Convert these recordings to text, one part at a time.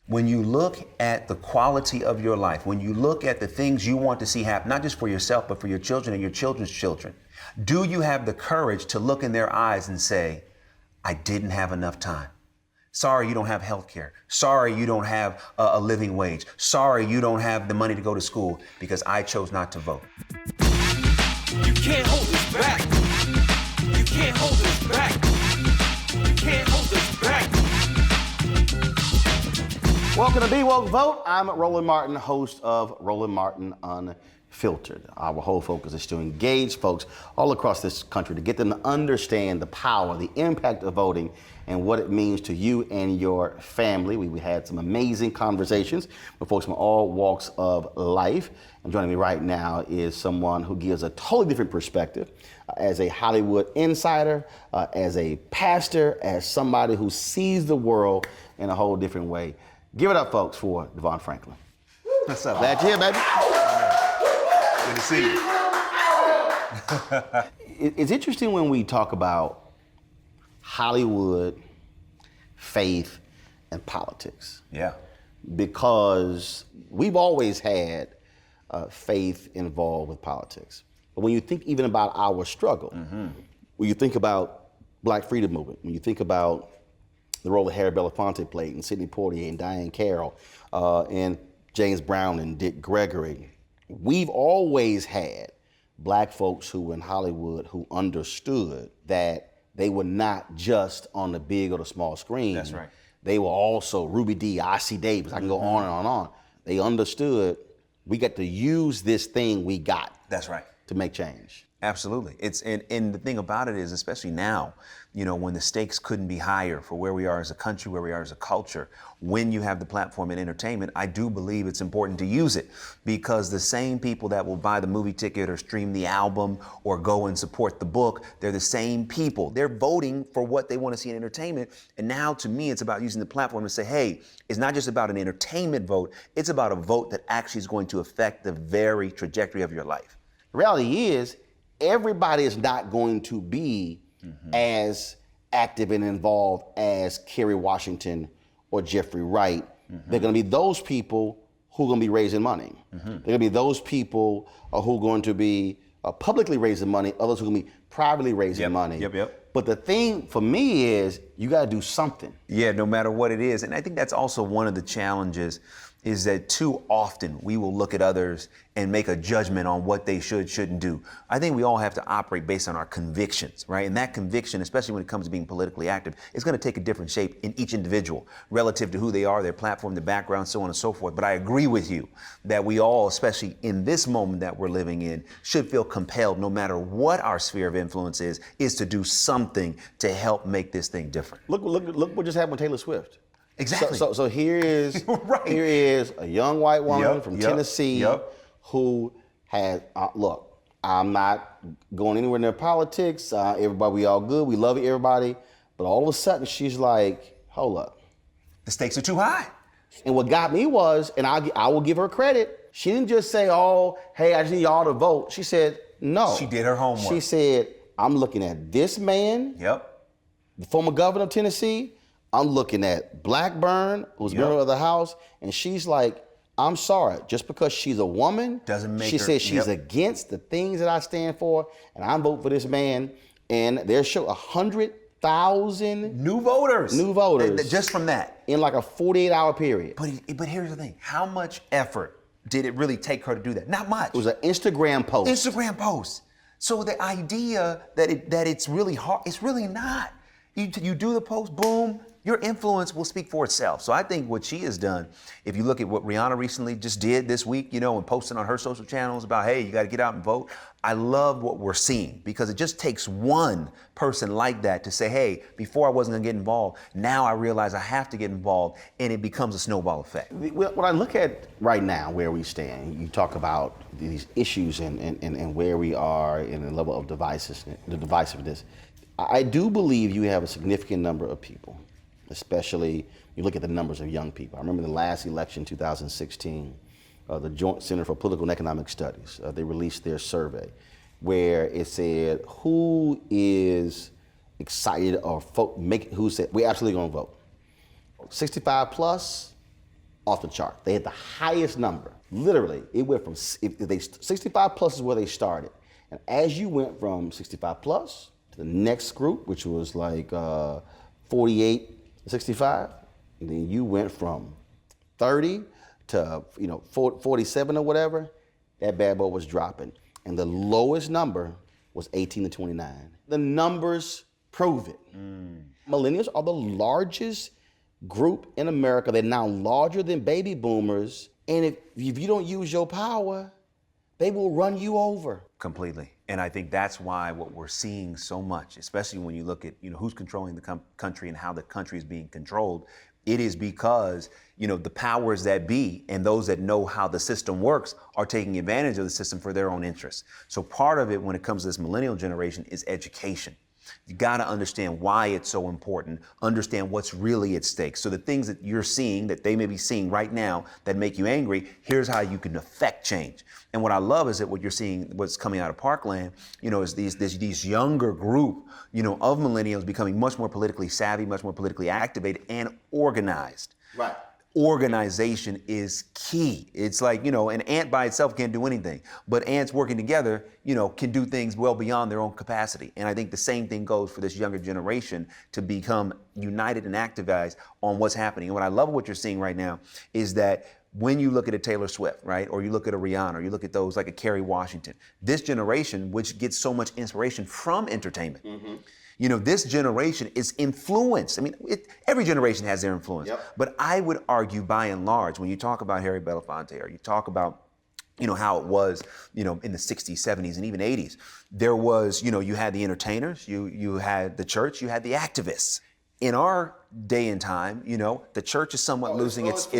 When you look at the quality of your life, when you look at the things you want to see happen, not just for yourself, but for your children and your children's children, do you have the courage to look in their eyes and say, I didn't have enough time? Sorry you don't have health care. Sorry you don't have a living wage. Sorry you don't have the money to go to school because I chose not to vote. You can't hold us back. You can't hold us back. You can't hold us back. Welcome to Be Woke.Vote. I'm Roland Martin, host of Roland Martin Unfiltered. Our whole focus is to engage folks all across this country to get them to understand the power, the impact of voting, and what it means to you and your family. We had some amazing conversations with folks from all walks of life. And joining me right now is someone who gives a totally different perspective as a Hollywood insider, as a pastor, as somebody who sees the world in a whole different way. Give it up, folks, for Devon Franklin. What's up? Glad you're here, baby. Good to see you. It's interesting when we talk about Hollywood, faith, and politics. Yeah. Because we've always had faith involved with politics. But when you think even about our struggle, when you think about Black Freedom Movement, when you think about the role that Harry Belafonte played, and Sidney Poitier, and Diane Carroll, and James Brown, and Dick Gregory, we've always had Black folks who were in Hollywood who understood that they were not just on the big or the small screen. That's right. They were also Ruby Dee, I.C. Davis. I can go on and on and on. They understood we got to use this thing we got. That's right. To make change. Absolutely. And the thing about it is, especially now, you know, when the stakes couldn't be higher for where we are as a country, where we are as a culture, when you have the platform in entertainment, I do believe it's important to use it, because the same people that will buy the movie ticket or stream the album or go and support the book, they're the same people. They're voting for what they want to see in entertainment. And now, to me, it's about using the platform to say, hey, it's not just about an entertainment vote, it's about a vote that actually is going to affect the very trajectory of your life. The reality is, everybody is not going to be as active and involved as Kerry Washington or Jeffrey Wright. They're going to be those people who are going to be raising money. They're going to be those people who are going to be publicly raising money, others who are going to be privately raising money. But the thing for me is, you got to do something. Yeah, no matter what it is. And I think that's also one of the challenges, is that too often we will look at others and make a judgment on what they shouldn't do. I think we all have to operate based on our convictions, right? And that conviction, especially when it comes to being politically active, is going to take a different shape in each individual relative to who they are, their platform, their background, so on and so forth. But I agree with you that we all, especially in this moment that we're living in, should feel compelled, no matter what our sphere of influence is to do something to help make this thing different. Look what just happened with Taylor Swift. Exactly. So here is right. Here is a young white woman from Tennessee who has, look, I'm not going anywhere near politics. Everybody, we all good. We love everybody. But all of a sudden, she's like, hold up. The stakes are too high. And what got me was, and I will give her credit, she didn't just say, oh, hey, I just need y'all to vote. She said, no. She did her homework. She said, I'm looking at this man, the former governor of Tennessee. I'm looking at Blackburn, who's member of the House, and she's like, I'm sorry, just because she's a woman, doesn't make she her, says she's against the things that I stand for, and I'm voting for this man. And there's 100,000 new voters just from that in like a 48-hour period. But here's the thing: how much effort did it really take her to do that? Not much. It was an Instagram post. So the idea that it's really hard, it's really not. You do the post, boom, your influence will speak for itself. So I think what she has done, if you look at what Rihanna recently just did this week, you know, and posting on her social channels about, hey, you got to get out and vote. I love what we're seeing, because it just takes one person like that to say, hey, before I wasn't going to get involved, now I realize I have to get involved, and it becomes a snowball effect. What I look at right now, where we stand, you talk about these issues and where we are in the level of divisiveness. I do believe you have a significant number of people, especially you look at the numbers of young people. I remember the last election, 2016, the Joint Center for Political and Economic Studies, they released their survey where it said, who is excited or who said, we're absolutely gonna vote. 65 plus, off the chart. They had the highest number. Literally, it went from 65 plus is where they started. And as you went from 65 plus to the next group, which was like 48 to 65, and then you went from 30 to 47 or whatever, that bad boy was dropping. And the lowest number was 18 to 29. The numbers prove it. Millennials are the largest group in America. They're now larger than baby boomers. And if you don't use your power, they will run you over. Completely. And I think that's why what we're seeing so much, especially when you look at who's controlling the country and how the country is being controlled, it is because the powers that be and those that know how the system works are taking advantage of the system for their own interests. So part of it when it comes to this millennial generation is education. You got to understand why it's so important, understand what's really at stake. So the things that you're seeing, that they may be seeing right now that make you angry, here's how you can affect change. And what I love is that what you're seeing, what's coming out of Parkland, is these younger group, of millennials becoming much more politically savvy, much more politically activated and organized. Right. Organization is key. It's like, an ant by itself can't do anything, but ants working together, can do things well beyond their own capacity. And I think the same thing goes for this younger generation to become united and activized on what's happening. And what I love what you're seeing right now is that when you look at a Taylor Swift, right, or you look at a Rihanna, or you look at those like a Kerry Washington, this generation, which gets so much inspiration from entertainment, this generation is influenced. I mean, every generation has their influence. Yep. But I would argue by and large, when you talk about Harry Belafonte, or you talk about how it was, in the 60s, 70s, and even 80s, there was, you had the entertainers, you had the church, you had the activists. In our day and time, the church is somewhat losing its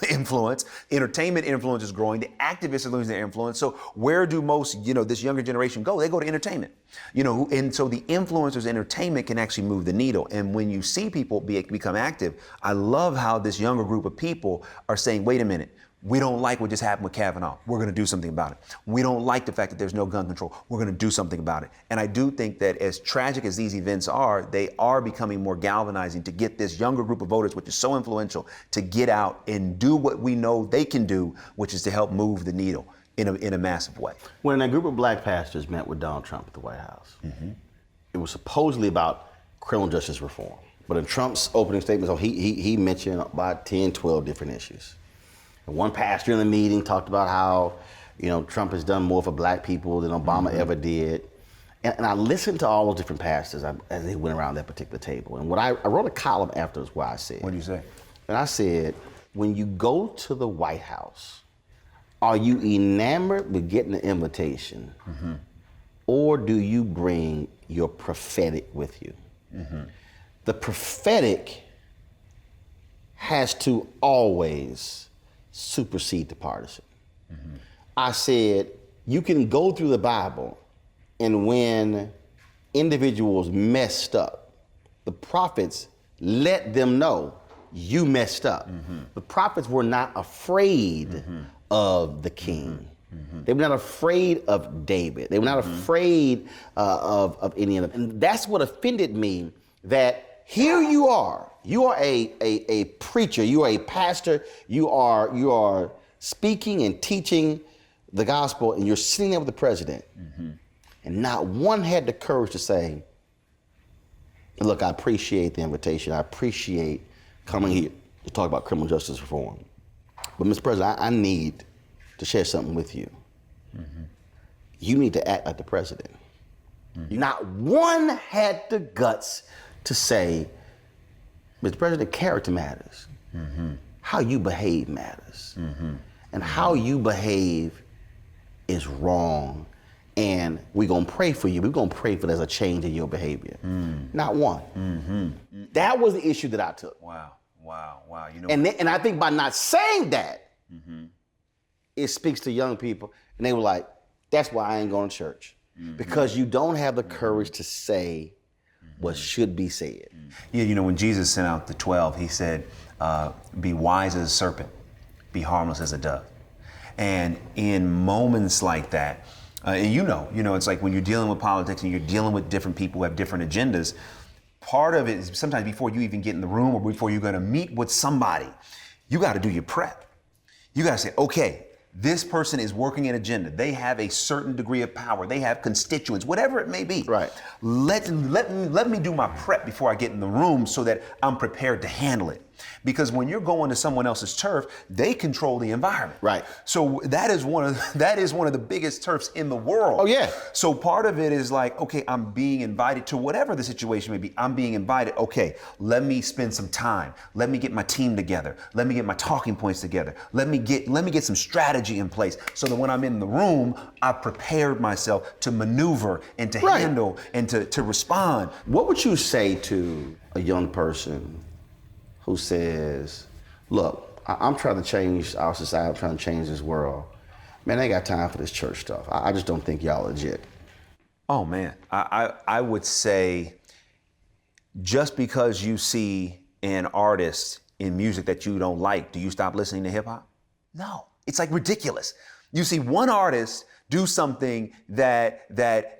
influence. Entertainment influence is growing. The activists are losing their influence. So where do most, this younger generation go? They go to entertainment. And so the influencers' entertainment can actually move the needle. And when you see people become active, I love how this younger group of people are saying, wait a minute, we don't like what just happened with Kavanaugh. We're going to do something about it. We don't like the fact that there's no gun control. We're going to do something about it. And I do think that as tragic as these events are, they are becoming more galvanizing to get this younger group of voters, which is so influential, to get out and do what we know they can do, which is to help move the needle in a massive way. When a group of black pastors met with Donald Trump at the White House, it was supposedly about criminal justice reform. But in Trump's opening statements, he mentioned about 10, 12 different issues. And one pastor in the meeting talked about how, Trump has done more for black people than Obama ever did. And I listened to all those different pastors as they went around that particular table. And I wrote a column afterwards where I said, what do you say? And I said, when you go to the White House, are you enamored with getting the invitation? Or do you bring your prophetic with you? The prophetic has to always supersede the partisan. I said, you can go through the Bible, and when individuals messed up, the prophets let them know you messed up. The prophets were not afraid of the king. They were not afraid of David. They were not afraid of any of them. And that's what offended me, that here you are a preacher, you are a pastor, you are speaking and teaching the gospel, and you're sitting there with the president. And not one had the courage to say, look, I appreciate the invitation. I appreciate coming here to talk about criminal justice reform. But Mr. President, I need to share something with you. You need to act like the president. Not one had the guts to say, Mr. President, character matters. How you behave matters. And how you behave is wrong. And we're going to pray for you. We're going to pray for there's a change in your behavior. Not one. That was the issue that I took. Wow. And I think by not saying that, it speaks to young people. And they were like, that's why I ain't going to church. Because you don't have the courage to say what should be said. Yeah, when Jesus sent out the 12, he said, be wise as a serpent, be harmless as a dove. And in moments like that, it's like when you're dealing with politics and you're dealing with different people who have different agendas, part of it is sometimes before you even get in the room or before you're going to meet with somebody, you got to do your prep. You got to say, okay, this person is working an agenda. They have a certain degree of power. They have constituents, whatever it may be. Right. Let me do my prep before I get in the room so that I'm prepared to handle it. Because when you're going to someone else's turf, they control the environment. Right. So that is one of the biggest turfs in the world. Oh, yeah. So part of it is like, okay, I'm being invited to whatever the situation may be. I'm being invited. Okay, let me spend some time. Let me get my team together. Let me get my talking points together. Let me get some strategy in place so that when I'm in the room, I've prepared myself to maneuver and to handle and to respond. What would you say to a young person who says, look, I'm trying to change our society, I'm trying to change this world. Man, I ain't got time for this church stuff. I just don't think y'all legit. Oh man, I would say just because you see an artist in music that you don't like, do you stop listening to hip hop? No, it's like ridiculous. You see one artist do something that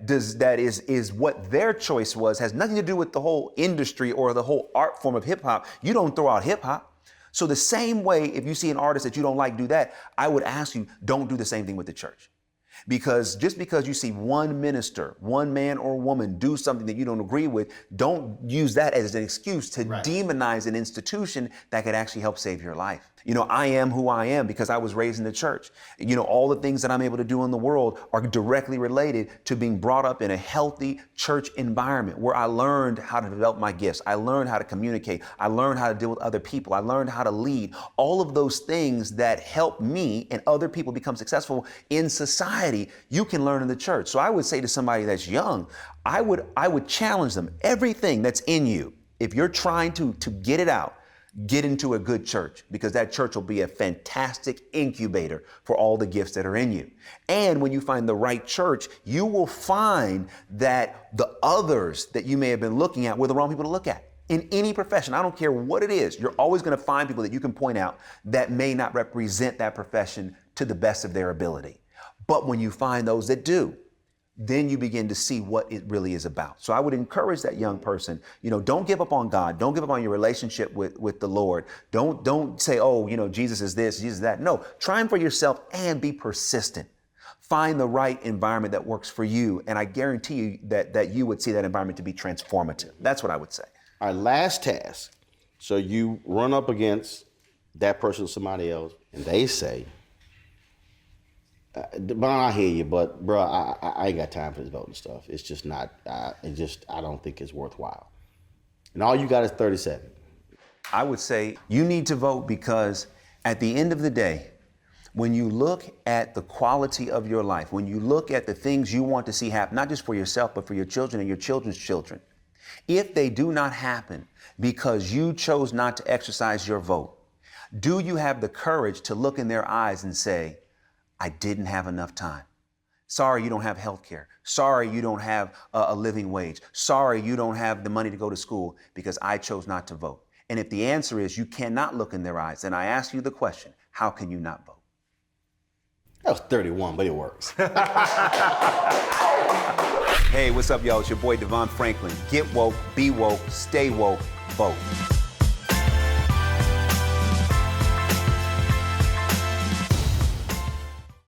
is what their choice was, has nothing to do with the whole industry or the whole art form of hip hop. You don't throw out hip hop. So the same way, if you see an artist that you don't like do that, I would ask you, don't do the same thing with the church. Because just because you see one minister, one man or woman do something that you don't agree with, don't use that as an excuse to demonize an institution that could actually help save your life. You know, I am who I am because I was raised in the church. You know, all the things that I'm able to do in the world are directly related to being brought up in a healthy church environment where I learned how to develop my gifts. I learned how to communicate. I learned how to deal with other people. I learned how to lead. All of those things that help me and other people become successful in society, you can learn in the church. So I would say to somebody that's young, I would challenge them. Everything that's in you, if you're trying to get it out, get into a good church, because that church will be a fantastic incubator for all the gifts that are in you. And when you find the right church, you will find that the others that you may have been looking at were the wrong people to look at. In any profession, I don't care what it is, you're always going to find people that you can point out that may not represent that profession to the best of their ability. But when you find those that do, then you begin to see what it really is about. So I would encourage that young person, you know, don't give up on God. Don't give up on your relationship with the Lord. Don't say, oh, you know, Jesus is this, Jesus is that. No, try him for yourself and be persistent. Find the right environment that works for you. And I guarantee you that you would see that environment to be transformative. That's what I would say. Our last task. So you run up against that person or somebody else and they say, but I hear you, but bro, I ain't got time for this voting stuff. It's just not, I don't think it's worthwhile. And all you got is 37. I would say you need to vote because at the end of the day, when you look at the quality of your life, when you look at the things you want to see happen, not just for yourself, but for your children and your children's children, if they do not happen because you chose not to exercise your vote, do you have the courage to look in their eyes and say, I didn't have enough time. Sorry you don't have health care. Sorry you don't have a living wage. Sorry you don't have the money to go to school because I chose not to vote. And if the answer is you cannot look in their eyes, then I ask you the question, how can you not vote? That was 31, but it works. Hey, what's up, y'all? It's your boy, Devon Franklin. Get woke, be woke, stay woke, vote.